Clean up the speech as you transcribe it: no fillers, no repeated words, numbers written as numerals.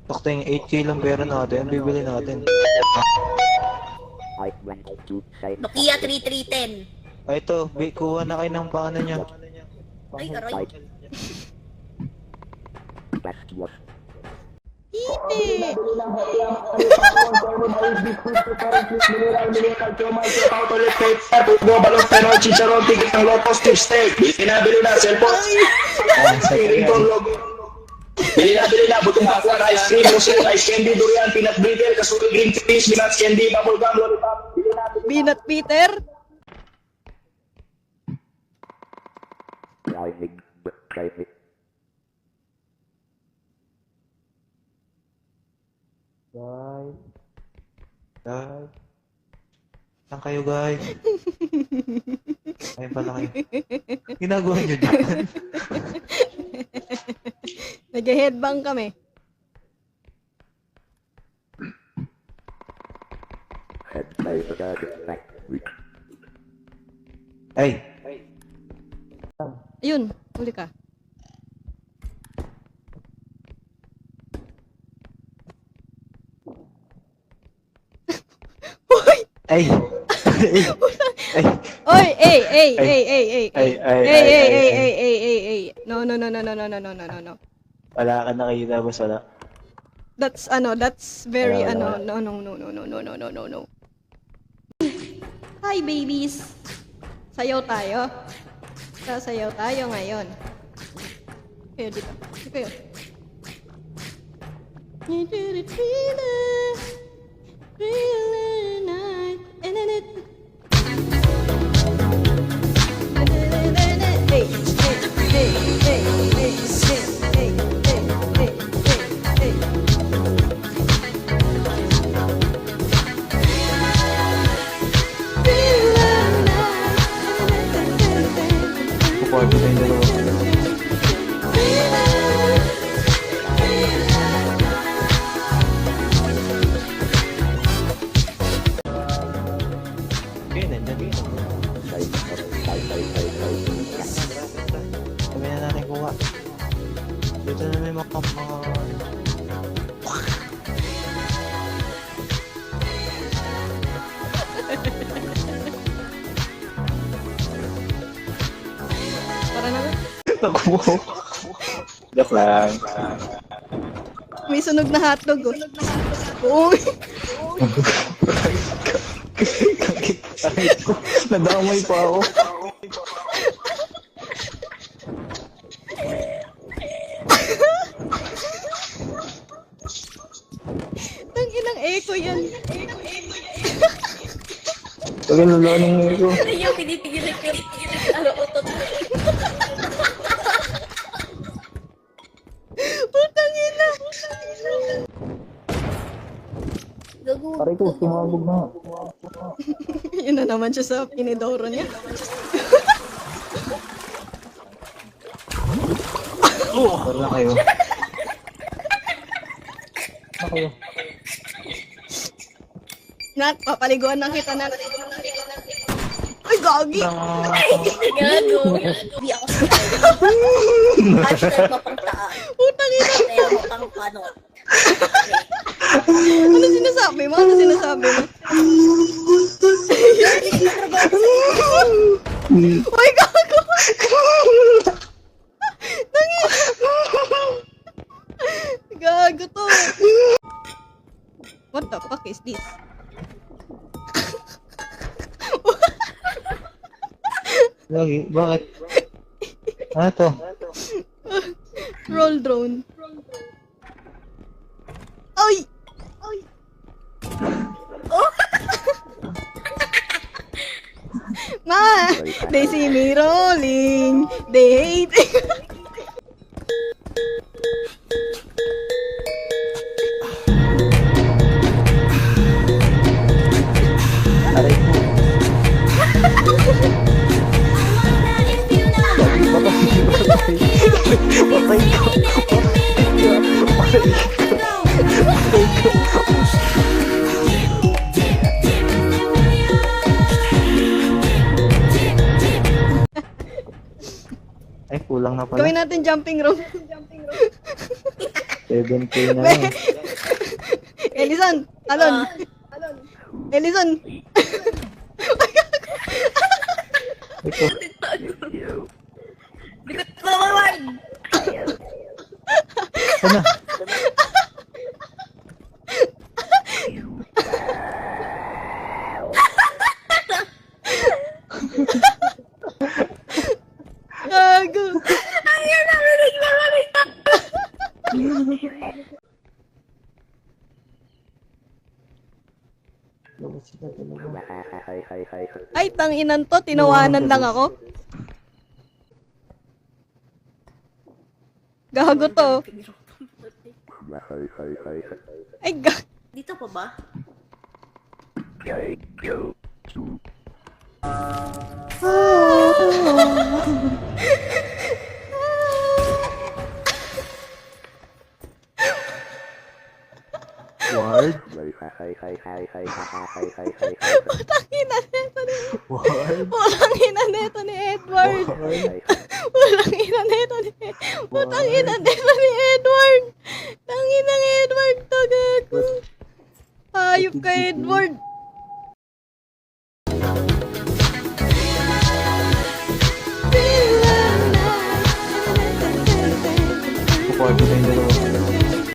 Sakto yung 8k lang pera natin, bibili natin. Nokia 3310. Ay ito, kuha na kayo ng paano niya. Ay, aray. Ite! Global of Penoy, Chicharon, ticket ng Lotus, Tip Steak. Pinabili na, cellphone. Bili na, butong pakwan, ice cream, musil, ice candy, durian, peanut brittle, kasuri, green cheese, peanuts candy, bubble gum, lollipop. Peanut Peter! Guys. Guys. Saan kayo guys? Ayun pala kayo. Ginagawa nyo dyan. Nag-headbang kami. Ay. Ayun, huli ka. Hoy! Ay. Ay. Oy, ay. Ay. No. Wala ka nakita boss, wala. That's very Wala. no. Hi babies. Sayaw tayo. Sasayaw tayo ngayon. Kayo dito. Kayo. Puporto tayong dalawa. Okay, nandyan. Sabi na natin kuha. Dito na may mga Para na. Naku. Joke lang. May sunog na hotdog oh. Oo. Nadamay pa ako. Tang inang echo yan. Pag nalulunong mo ito. Ano yung pinipigilan ko? Ano, utot. Putang ina. Gago. Pare ko, sumabog na. Yun na naman siya sa pinidoro niya. Pare na kayo. Na kayo. Nat, papaliguan lang kita, Nat. Ay, gagi! Gago. Hindi ako sa hashtag mapangtaan. Putang ina! Kaya mapang panot. Ano sinasabi mo? Ano sinasabi mo? Uy, gago! Tangin! Gago to! What the fuck is this? Lagi, bakit? Ano to? Roll drone. Ay! Ay! Oh! Ma! They see me rolling. They hate. Aray ko. Patay ko. Ay, kulang na pala. Gawin natin jumping rope. 7K na lang. Alon! Alon! Ellison! Likod ko naman! Sana. Gago! Ayaw namin nagmamamita! Ay, tanginan to. Tinawanan lang ako. Gago to. Ay, gago. Dito pa ba? Ward. Putang ina neto ni Ward. Putang ina neto ni Edward. Putang ina neto ni Putang ina neto ni Edward. Tangina ng Edward to, gago. Hayop ka, Edward.